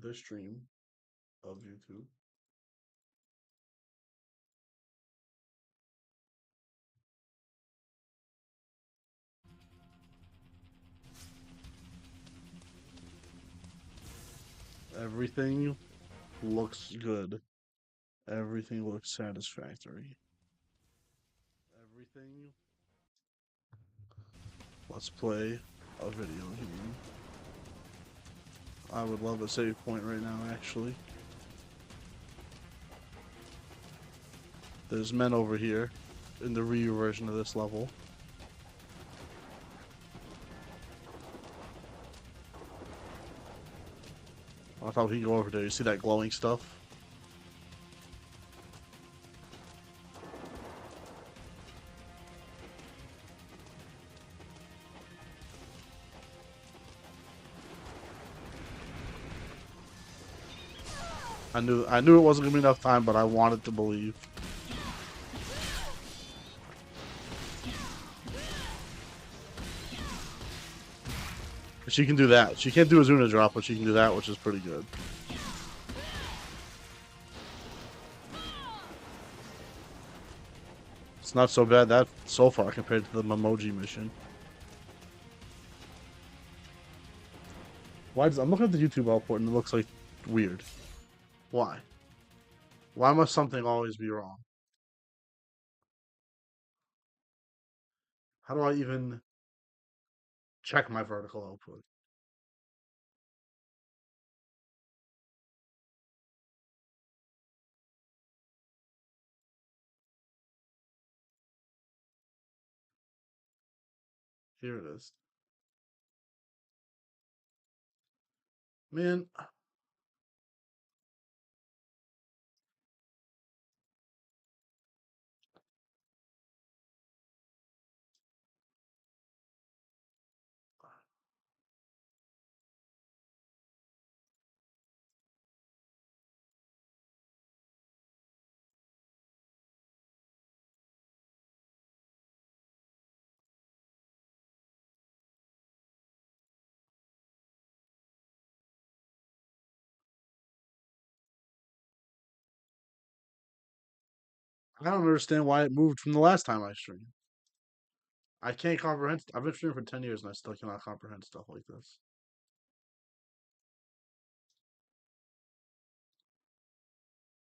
the stream of YouTube. Everything looks good. Everything looks satisfactory. Everything. Let's play a video game. I would love a save point right now, actually. There's men over here in the Ryu version of this level. I thought we could go over there. You see that glowing stuff? I knew it wasn't gonna be enough time, but I wanted to believe. She can do that. She can't do a Zuna drop, but she can do that, which is pretty good. It's not so bad that so far compared to the Memoji mission. Why does I'm looking at the YouTube output and it looks like weird. Why? Why must something always be wrong? How do I even check my vertical output? Here it is. Man, I don't understand why it moved from the last time I streamed. I can't comprehend. I've been streaming for 10 years and I still cannot comprehend stuff like this.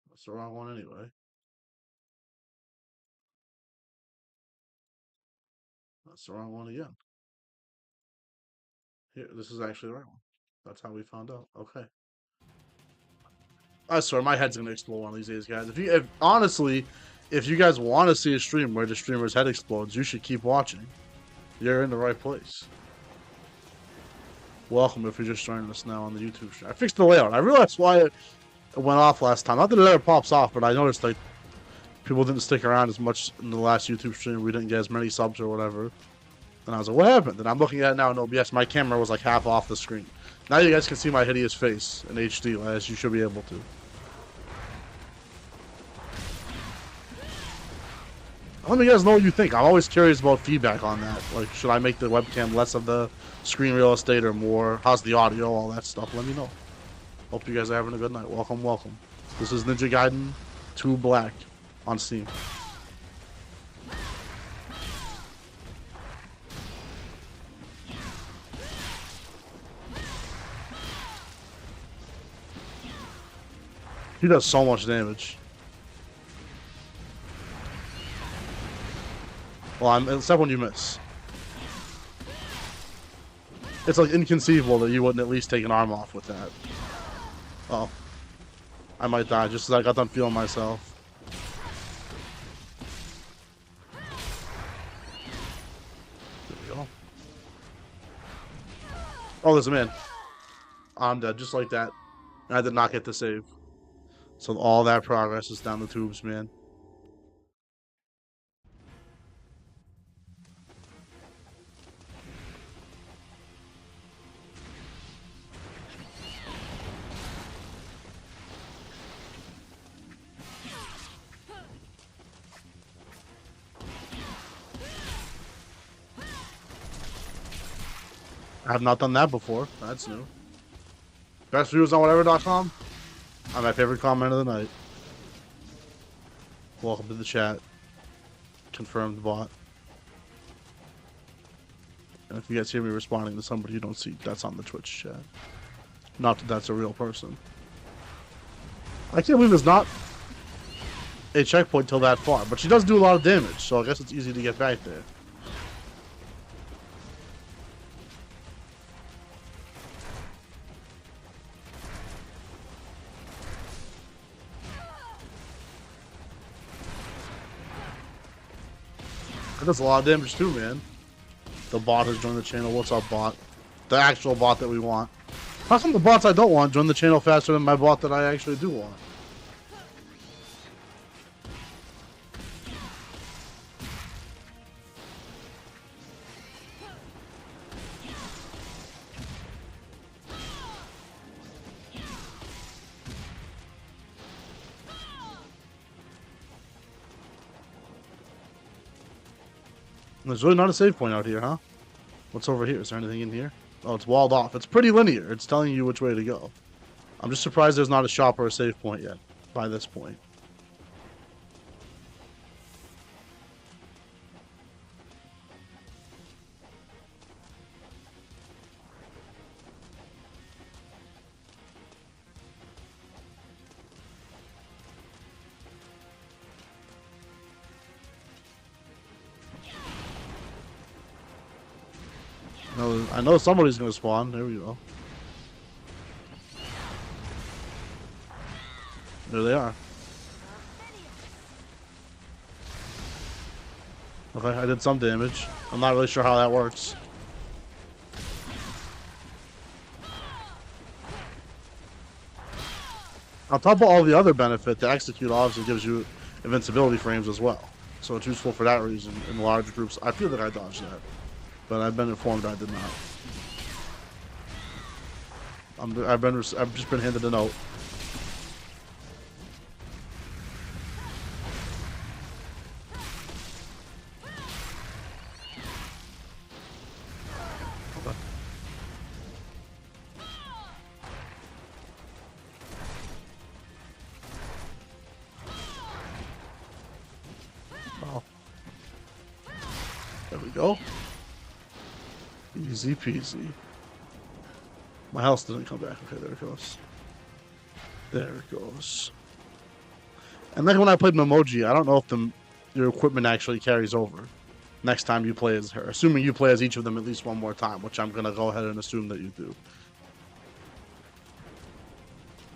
That's the wrong one anyway. That's the wrong one again. Here, this is actually the right one. That's how we found out. Okay. I swear, my head's gonna explode one of these days, guys. If honestly, if you guys want to see a stream where the streamer's head explodes, you should keep watching. You're in the right place. Welcome if you're just joining us now on the YouTube stream. I fixed the layout. I realized why it went off last time. Not that it ever pops off, but I noticed like people didn't stick around as much in the last YouTube stream. We didn't get as many subs or whatever. And I was like, what happened? And I'm looking at it now in OBS. My camera was like half off the screen. Now you guys can see my hideous face in HD, as you should be able to. Let me guys know what you think. I'm always curious about feedback on that. Like, should I make the webcam less of the screen real estate or more? How's the audio? All that stuff. Let me know. Hope you guys are having a good night. Welcome, welcome. This is Ninja Gaiden 2 Black on Steam. He does so much damage. Well, except when you miss. It's like inconceivable that you wouldn't at least take an arm off with that. Oh. I might die just as I got done feeling myself. There we go. Oh, there's a man. I'm dead, just like that. I did not get the save. So all that progress is down the tubes, man. I have not done that before. That's new. Best views on whatever.com. On my favorite comment of the night. Welcome to the chat. Confirmed bot. And if you guys hear me responding to somebody you don't see, that's on the Twitch chat. Not that that's a real person. I can't believe it's not a checkpoint till that far, but she does do a lot of damage, so I guess it's easy to get back there. It does a lot of damage too, man. The bot has joined the channel. What's up, bot? The actual bot that we want. How come the bots I don't want join the channel faster than my bot that I actually do want? There's really not a save point out here, huh? What's over here? Is there anything in here? Oh, it's walled off. It's pretty linear. It's telling you which way to go. I'm just surprised there's not a shop or a save point yet, by this point. No, I know somebody's gonna spawn. There we go. There they are. Okay, I did some damage. I'm not really sure how that works. On top of all the other benefit, the execute obviously gives you invincibility frames as well. So it's useful for that reason in large groups. I feel like I dodged that, but I've been informed I did not. I've just been handed a note. Oh. There we go. Easy peasy. My health didn't come back. Okay, there it goes. There it goes. And like when I played Memoji, I don't know if your equipment actually carries over next time you play as her. Assuming you play as each of them at least one more time, which I'm going to go ahead and assume that you do.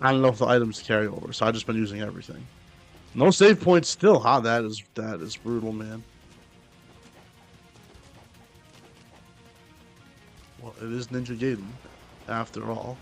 I don't know if the items carry over, so I've just been using everything. No save points still, huh? That is brutal, man. Well, it is Ninja Gaiden, after all.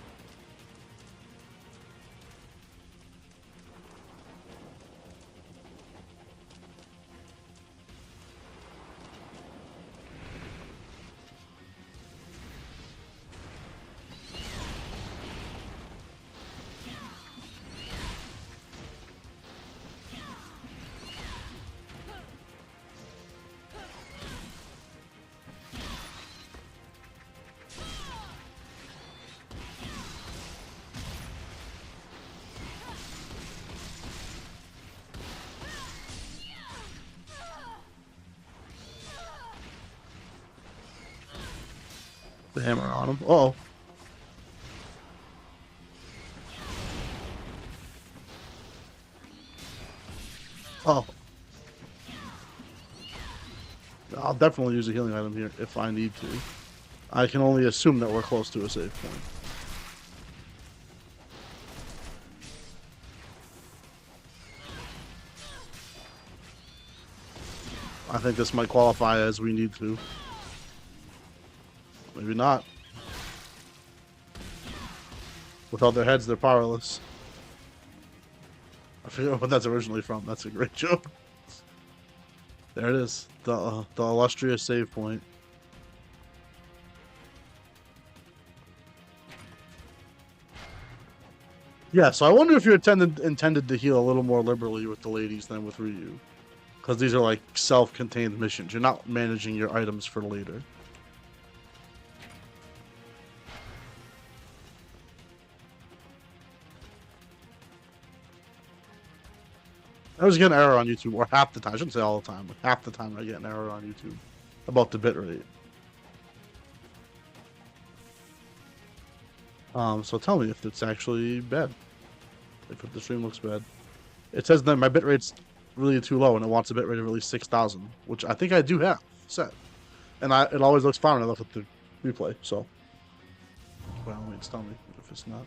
The hammer on him. Uh-oh. Oh. I'll definitely use a healing item here if I need to. I can only assume that we're close to a save point. I think this might qualify as we need to. Maybe not. Without their heads, they're powerless. I forget what that's originally from. That's a great joke. There it is. The illustrious save point. Yeah, so I wonder if you're intended to heal a little more liberally with the ladies than with Ryu. Because these are like self-contained missions. You're not managing your items for later. I was getting an error on YouTube, or half the time. I shouldn't say all the time, but half the time I get an error on YouTube about the bitrate. So tell me if it's actually bad. If the stream looks bad. It says that my bitrate's really too low and it wants a bitrate of at least 6,000, which I think I do have set. And it always looks fine when I look at the replay, so. Well, wait, tell me if it's not.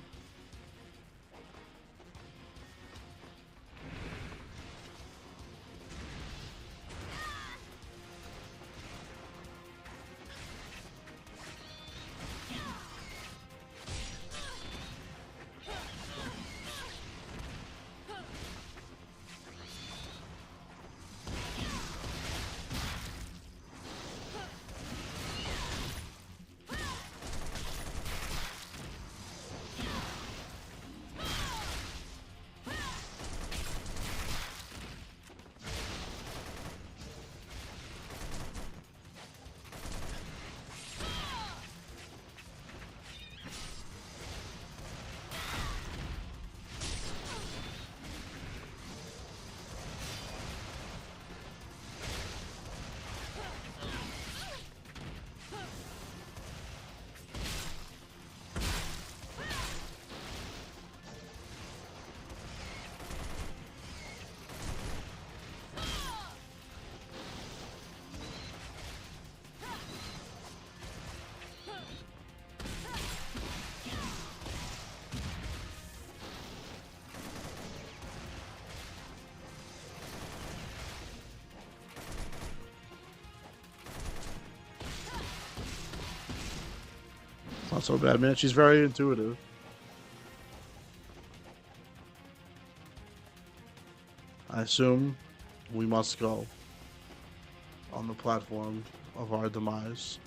Not so bad, man. She's very intuitive. I assume we must go on the platform of our demise.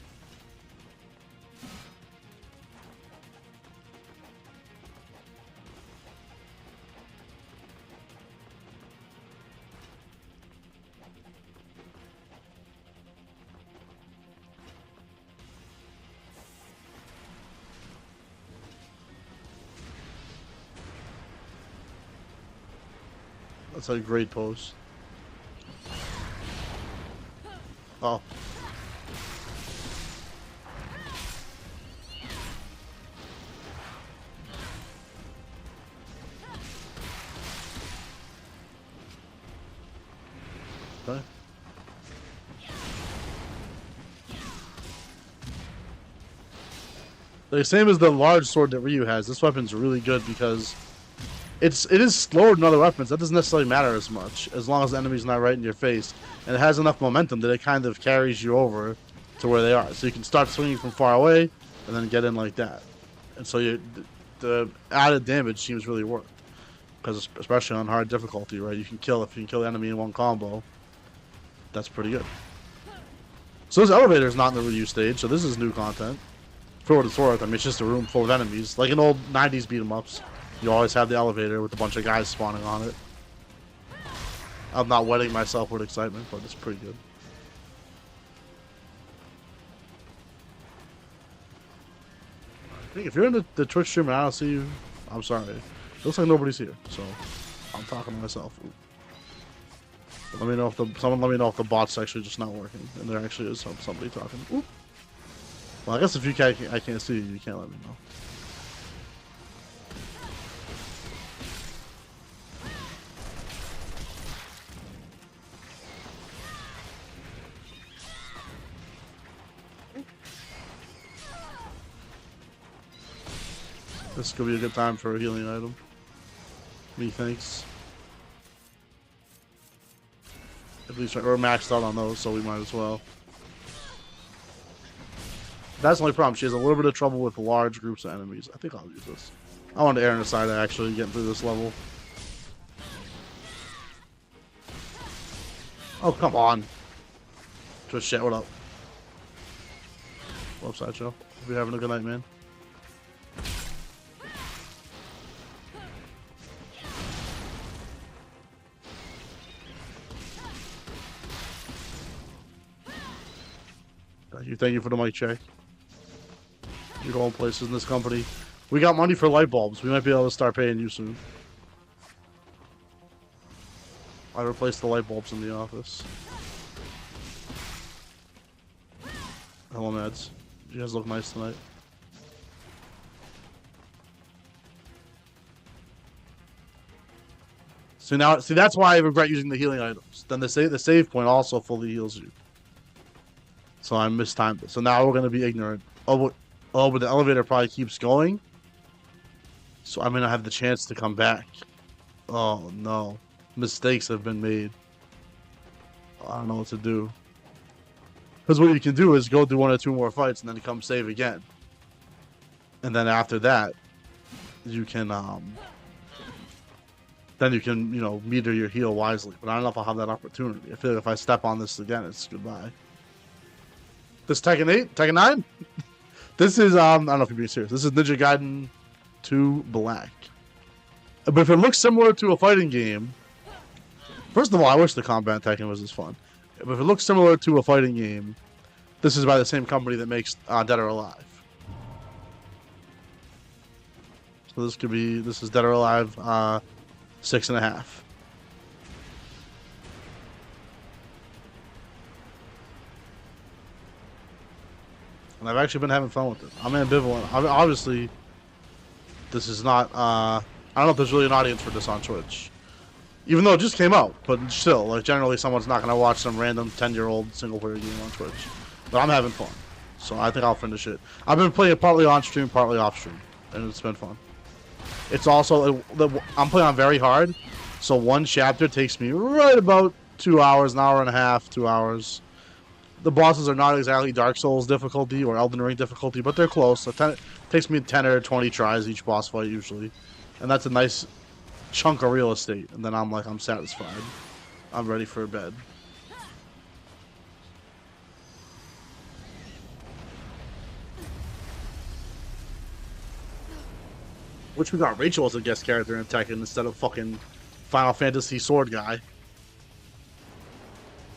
That's a great pose. Oh. Okay. The same as the large sword that Ryu has. This weapon's really good because it is slower than other weapons. That doesn't necessarily matter as much, as long as the enemy's not right in your face. And it has enough momentum that it kind of carries you over to where they are. So you can start swinging from far away, and then get in like that. And so the added damage seems really worth. Because especially on hard difficulty, right? If you can kill the enemy in one combo, that's pretty good. So this elevator is not in the Ryu stage, so this is new content. For what it's worth, I mean, it's just a room full of enemies. Like in old 90s beat-em-ups. You always have the elevator with a bunch of guys spawning on it. I'm not wetting myself with excitement, but it's pretty good. I think if you're in the Twitch stream and I don't see you, I'm sorry. It looks like nobody's here, so I'm talking to myself. Let me know if someone let me know if the bot's actually just not working, and there actually is somebody talking. Ooh. Well, I guess if I can't see you, you can't let me know. This could be a good time for a healing item. Methinks. At least we're maxed out on those, so we might as well. That's the only problem. She has a little bit of trouble with large groups of enemies. I think I'll use this. I want to err on the side of actually getting through this level. Oh, come on. Just shit, what up? What's up, Sideshow? Hope you're having a good night, man. Thank you for the mic check. You're going places in this company. We got money for light bulbs. We might be able to start paying you soon. I replaced the light bulbs in the office. Hello, Mads. You guys look nice tonight. So now, see, that's why I regret using the healing items. Then the save point also fully heals you. So I mistimed it. So now we're gonna be ignorant. But the elevator probably keeps going. So I'm gonna have the chance to come back. Oh no, mistakes have been made. I don't know what to do. Because what you can do is go do 1 or 2 more fights and then come save again. And then after that, you can then you can, you know, meter your heal wisely. But I don't know if I'll have that opportunity. I feel like if I step on this again, it's goodbye. This Tekken 8? Tekken 9? This is, I don't know if you're being serious. This is Ninja Gaiden 2 Black. But if it looks similar to a fighting game, first of all, I wish the combat Tekken was as fun. But if it looks similar to a fighting game, this is by the same company that makes Dead or Alive. So this is Dead or Alive 6.5. And I've actually been having fun with it. I'm ambivalent. Obviously, this is not, I don't know if there's really an audience for this on Twitch. Even though it just came out, but still, like, generally someone's not going to watch some random 10-year-old single-player game on Twitch. But I'm having fun, so I think I'll finish it. I've been playing it partly on-stream, partly off-stream, and it's been fun. It's also, I'm playing on very hard, so one chapter takes me right about 2 hours, an hour and a half, 2 hours. The bosses are not exactly Dark Souls difficulty or Elden Ring difficulty, but they're close. So it takes me 10 or 20 tries each boss fight, usually. And that's a nice chunk of real estate, and then I'm like, I'm satisfied. I'm ready for bed. Which we got Rachel as a guest character in Tekken instead of fucking Final Fantasy sword guy.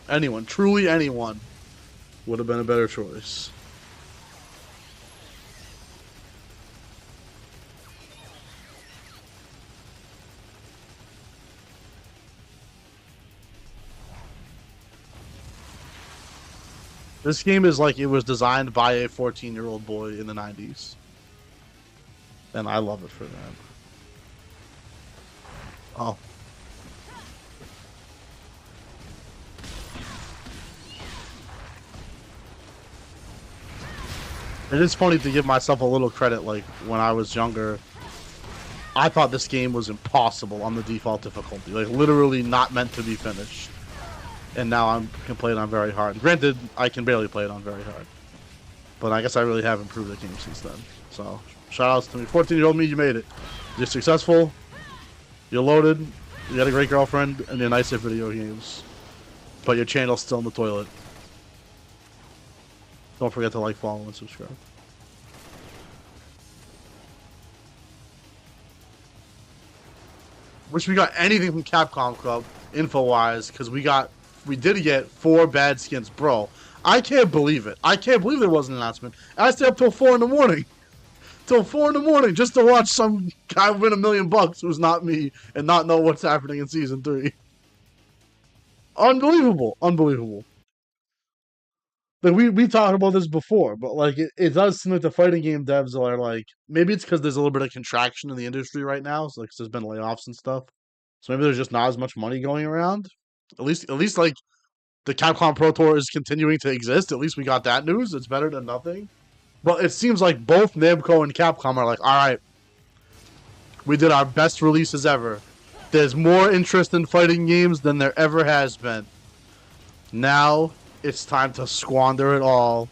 Anyone, truly anyone, would have been a better choice. This game is like it was designed by a 14-year-old boy in the 90s. And I love it for that. Oh. It is funny to give myself a little credit, like, when I was younger, I thought this game was impossible on the default difficulty. Like, literally not meant to be finished. And now I can play it on very hard. Granted, I can barely play it on very hard. But I guess I really have improved the game since then. So, shout outs to me. 14-year-old me, you made it. You're successful. You're loaded. You got a great girlfriend. And you're nice at video games. But your channel's still in the toilet. Don't forget to like, follow, and subscribe. Wish we got anything from Capcom Club, info-wise, because we did get 4 bad skins. Bro, I can't believe it. I can't believe there was an announcement. I stayed up till 4 in the morning. Till 4 in the morning just to watch some guy win $1 million who's not me and not know what's happening in Season 3. Unbelievable. Unbelievable. Like, we talked about this before, but, like, it does seem like the fighting game devs are, like, maybe it's because there's a little bit of contraction in the industry right now, so, like, there's been layoffs and stuff. So maybe there's just not as much money going around. At least, like, the Capcom Pro Tour is continuing to exist. At least we got that news. It's better than nothing. But it seems like both Namco and Capcom are like, alright, we did our best releases ever. There's more interest in fighting games than there ever has been. Now it's time to squander it all,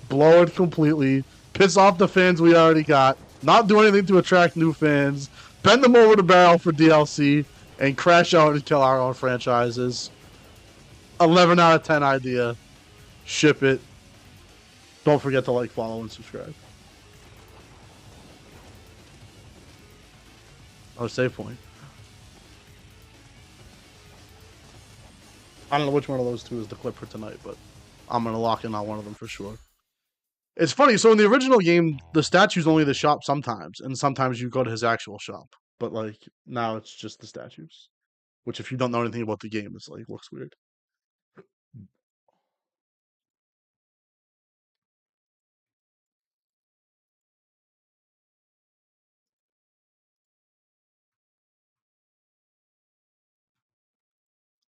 blow it completely, piss off the fans we already got, not do anything to attract new fans, bend them over the barrel for DLC, and crash out and kill our own franchises. 11 out of 10 idea. Ship it. Don't forget to like, follow, and subscribe. Oh, save point. I don't know which one of those two is the clip for tonight, but I'm going to lock in on one of them for sure. It's funny, so in the original game, the statue's only the shop sometimes, and sometimes you go to his actual shop. But, like, now it's just the statues. which if you don't know anything about the game, it's like looks weird.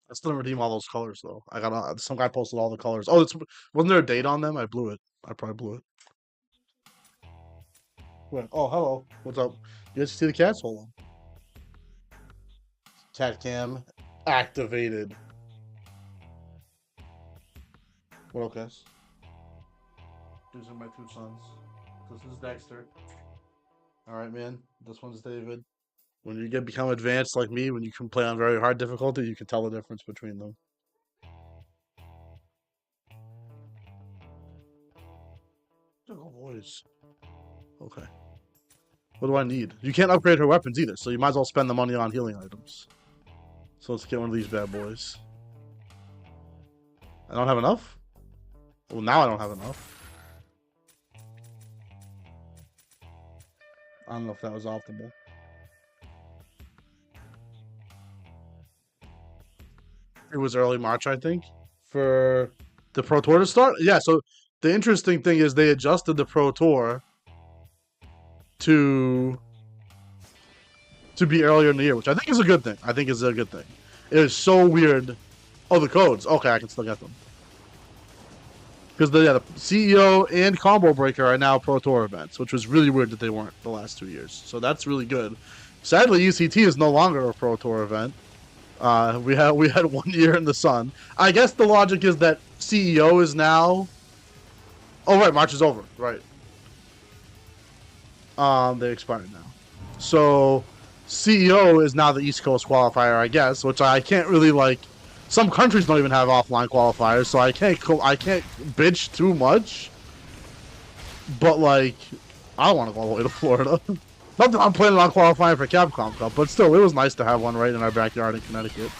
I still didn't redeem all those colors though. I got some guy posted all the colors. Oh, wasn't there a date on them? I blew it. I probably blew it. Wait, oh, hello. What's up? You guys see the cats? Hold on. Cat cam activated. What up, guys? These are my two sons. This is Dexter. Alright, man. This one's David. When you become advanced like me, when you can play on very hard difficulty, you can tell the difference between them. Oh, boys. Okay. What do I need? You can't upgrade her weapons either, so you might as well spend the money on healing items. So let's get one of these bad boys. I don't have enough? Well, now I don't have enough. I don't know if that was optimal. It was early March, I think, for the Pro Tour to start. Yeah, so the interesting thing is they adjusted the Pro Tour to be earlier in the year, which I think is a good thing. It is so weird. Oh, the codes. Okay, I can still get them. Because the CEO and Combo Breaker are now Pro Tour events, which was really weird that they weren't the last 2 years. So that's really good. Sadly, ECT is no longer a Pro Tour event. We had 1 year in the sun. I guess the logic is that CEO is now. Oh right, March is over. Right. They expired now. So CEO is now the East Coast qualifier, I guess, which I can't really like. Some countries don't even have offline qualifiers, so I can't bitch too much. But like, I don't want to go all the way to Florida. Not that I'm planning on qualifying for Capcom Cup, but still, it was nice to have one right in our backyard in Connecticut.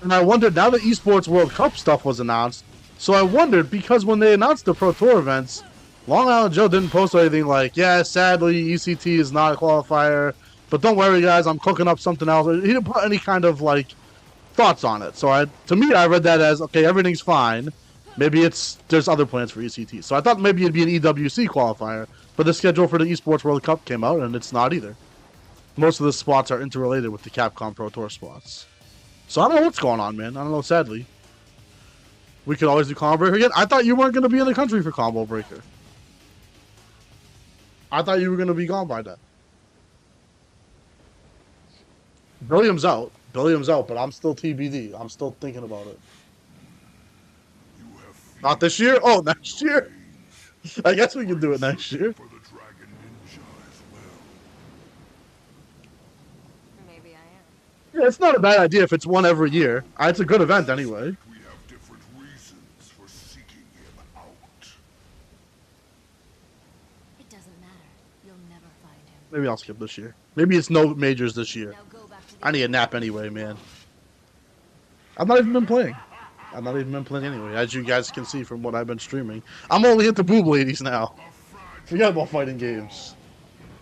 And I wondered, now the Esports World Cup stuff was announced, so I wondered, because when they announced the Pro Tour events, Long Island Joe didn't post anything like, yeah, sadly, ECT is not a qualifier, but don't worry, guys, I'm cooking up something else. He didn't put any kind of, like, thoughts on it. So to me, I read that as, okay, everything's fine. Maybe there's other plans for ECT. So I thought maybe it'd be an EWC qualifier, but the schedule for the Esports World Cup came out, and it's not either. Most of the spots are interrelated with the Capcom Pro Tour spots. So I don't know what's going on, man. I don't know, sadly. We could always do Combo Breaker again. I thought you weren't going to be in the country for Combo Breaker. I thought you were going to be gone by then. Billiam's out, but I'm still TBD. I'm still thinking about it. Not this year? Oh, next year? I guess we can do it next year. Maybe I am. Yeah, it's not a bad idea if it's one every year. It's a good event anyway. We have different reasons for seeking him out. It doesn't matter. You'll never find him. Maybe I'll skip this year. Maybe it's no majors this year. Now go back to the I need a nap anyway, man. I've not even been playing. Anyway, as you guys can see from what I've been streaming. I'm only into boob ladies now. Forget about fighting games.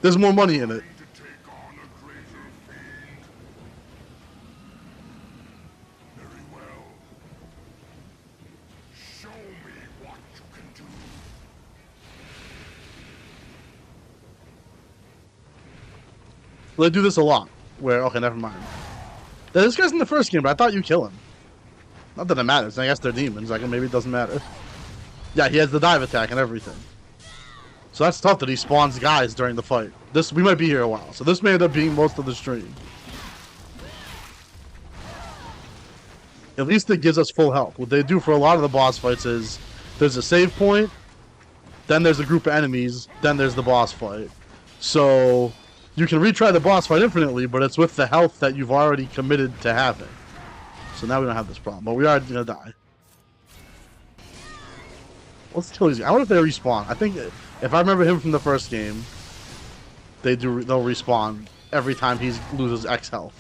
There's more money in it. To take on a greater field. Very well. Show me what you can do. They do this a lot. Where, okay, never mind. This guy's in the first game, but I thought you kill him. Not that it matters. I guess they're demons. Like, maybe it doesn't matter. Yeah, he has the dive attack and everything. So that's tough that he spawns guys during the fight. We might be here a while. So this may end up being most of the stream. At least it gives us full health. What they do for a lot of the boss fights is there's a save point, then there's a group of enemies, then there's the boss fight. So you can retry the boss fight infinitely, but it's with the health that you've already committed to having. So now we don't have this problem, but we are gonna die. Let's kill these guys. I wonder if they respawn. I think if I remember him from the first game, they'll respawn every time he loses X health.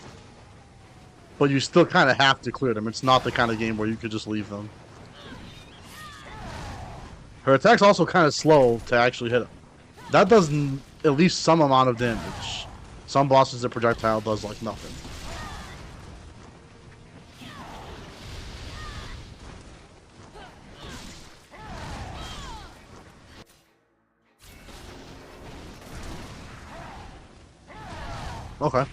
But you still kind of have to clear them. It's not the kind of game where you could just leave them. Her attack's also kind of slow to actually hit him. That does at least some amount of damage. Some bosses, the projectile does like nothing. Okay.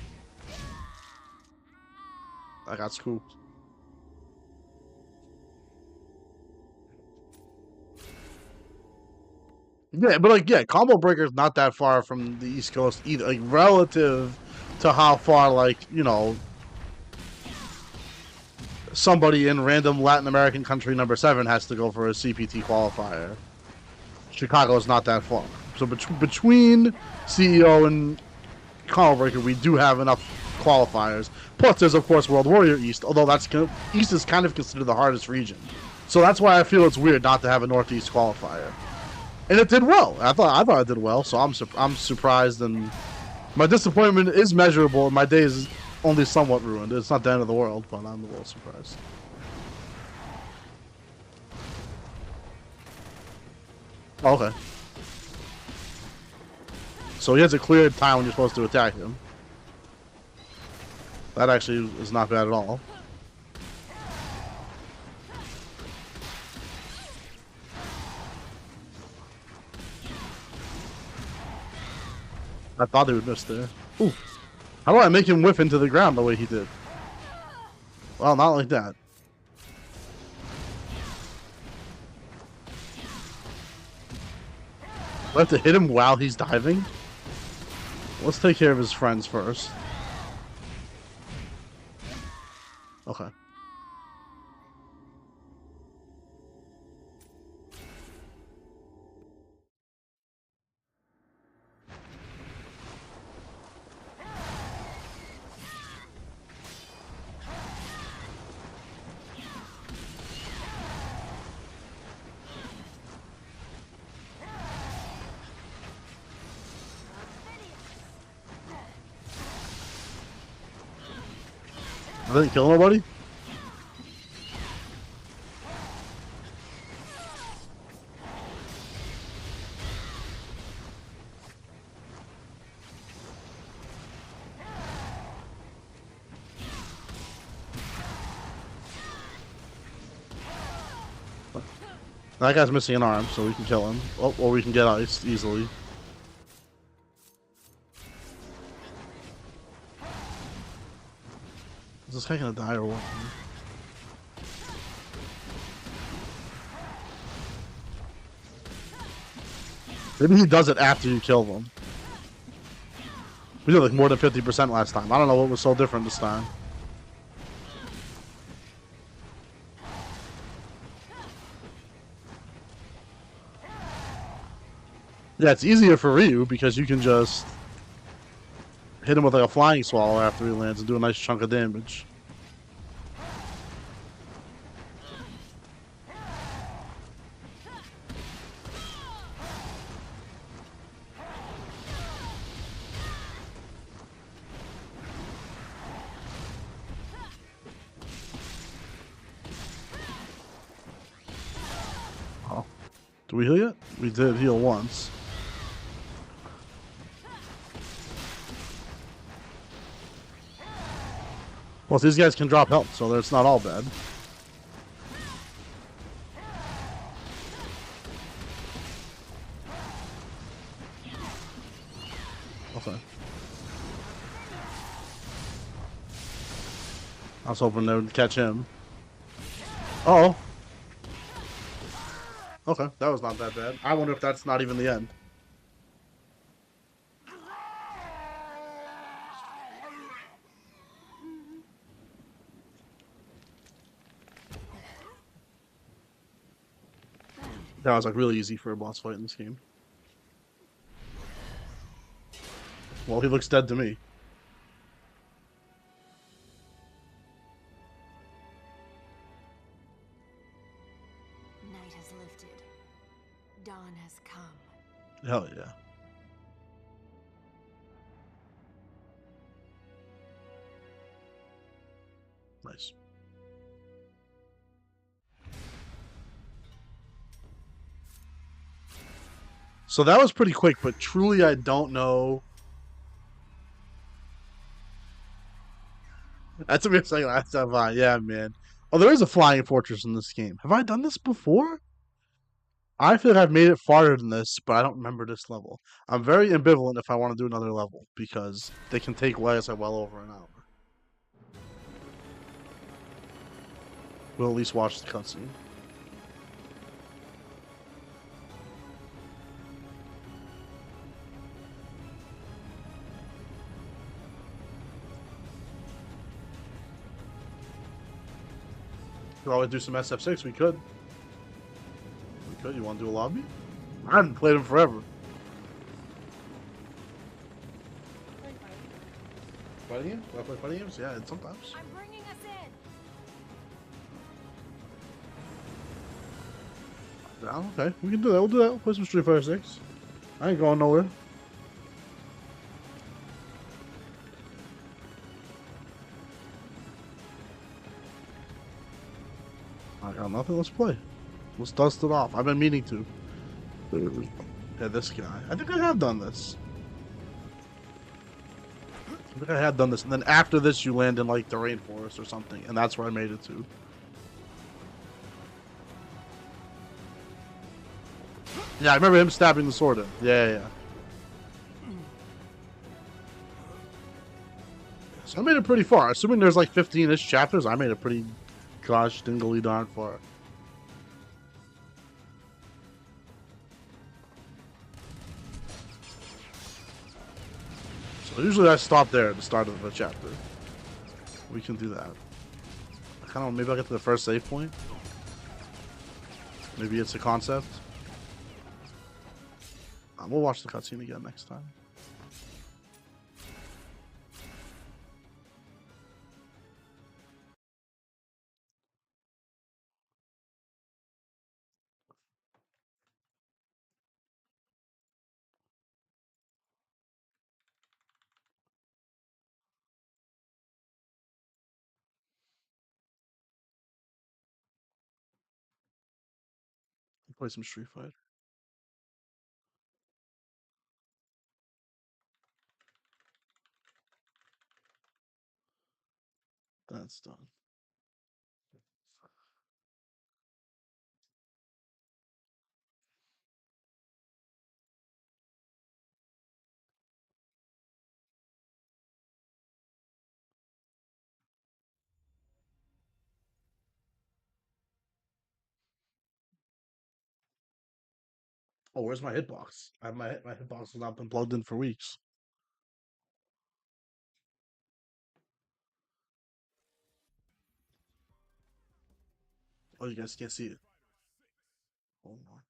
I got scooped. Yeah, but like, yeah, Combo Breaker's not that far from the East Coast either. Like, relative to how far, like, you know, somebody in random Latin American country number 7 has to go for a CPT qualifier. Chicago is not that far. So between CEO and Combo Breaker, we do have enough qualifiers. Plus, there's of course World Warrior East, although East is kind of considered the hardest region. So that's why I feel it's weird not to have a Northeast qualifier. And it did well. I thought it did well. So I'm surprised, and my disappointment is measurable. And my day is only somewhat ruined. It's not the end of the world, but I'm a little surprised. Oh, okay. So he has a cleared time when you're supposed to attack him. That actually is not bad at all. I thought he would miss there. Ooh. How do I make him whiff into the ground the way he did? Well, not like that. Do I have to hit him while he's diving? Let's take care of his friends first. Okay. I didn't kill nobody? That guy's missing an arm, so we can kill him. Oh, or we can get iced easily. Is this guy gonna die or what? Maybe he does it after you kill them. We did like more than 50% last time. I don't know what was so different this time. Yeah, it's easier for Ryu because you can just hit him with like a flying swallow after he lands and do a nice chunk of damage. Oh. Do we heal yet? We did heal once. Well, these guys can drop health, so it's not all bad. Okay. I was hoping they would catch him. Uh oh. Okay, that was not that bad. I wonder if that's not even the end. That was like really easy for a boss fight in this game. Well, he looks dead to me. Night has lifted. Dawn has come. Hell yeah. Nice. So that was pretty quick, but truly I don't know. That's a bit like last time. Yeah, man. Oh, there is a flying fortress in this game. Have I done this before? I feel like I've made it farther than this, but I don't remember this level. I'm very ambivalent if I want to do another level because they can take, like I said, well over an hour. We'll at least watch the cutscene. Could always do some SF6. We could. We could. You want to do a lobby? I haven't played them forever. Fighting games? Do I play fighting games? Yeah, sometimes. I'm bringing us in. Yeah, okay. We can do that. We'll do that. We'll play some Street Fighter 6. I ain't going nowhere. I got nothing. Let's play. Let's dust it off. I've been meaning to. Yeah, this guy. I think I have done this. I think I had done this. And then after this, you land in, like, the rainforest or something. And that's where I made it to. Yeah, I remember him stabbing the sword in. Yeah. So I made it pretty far. Assuming there's, like, 15-ish chapters, I made it pretty, gosh, dingly darn far. So usually I stop there at the start of the chapter. We can do that. I kind of maybe I'll get to the first save point. Maybe it's a concept. We'll watch the cutscene again next time. Play some Street Fighter. That's done. Oh, where's my hitbox? I have my hitbox has not been plugged in for weeks. Oh, you guys can't see it. Hold on.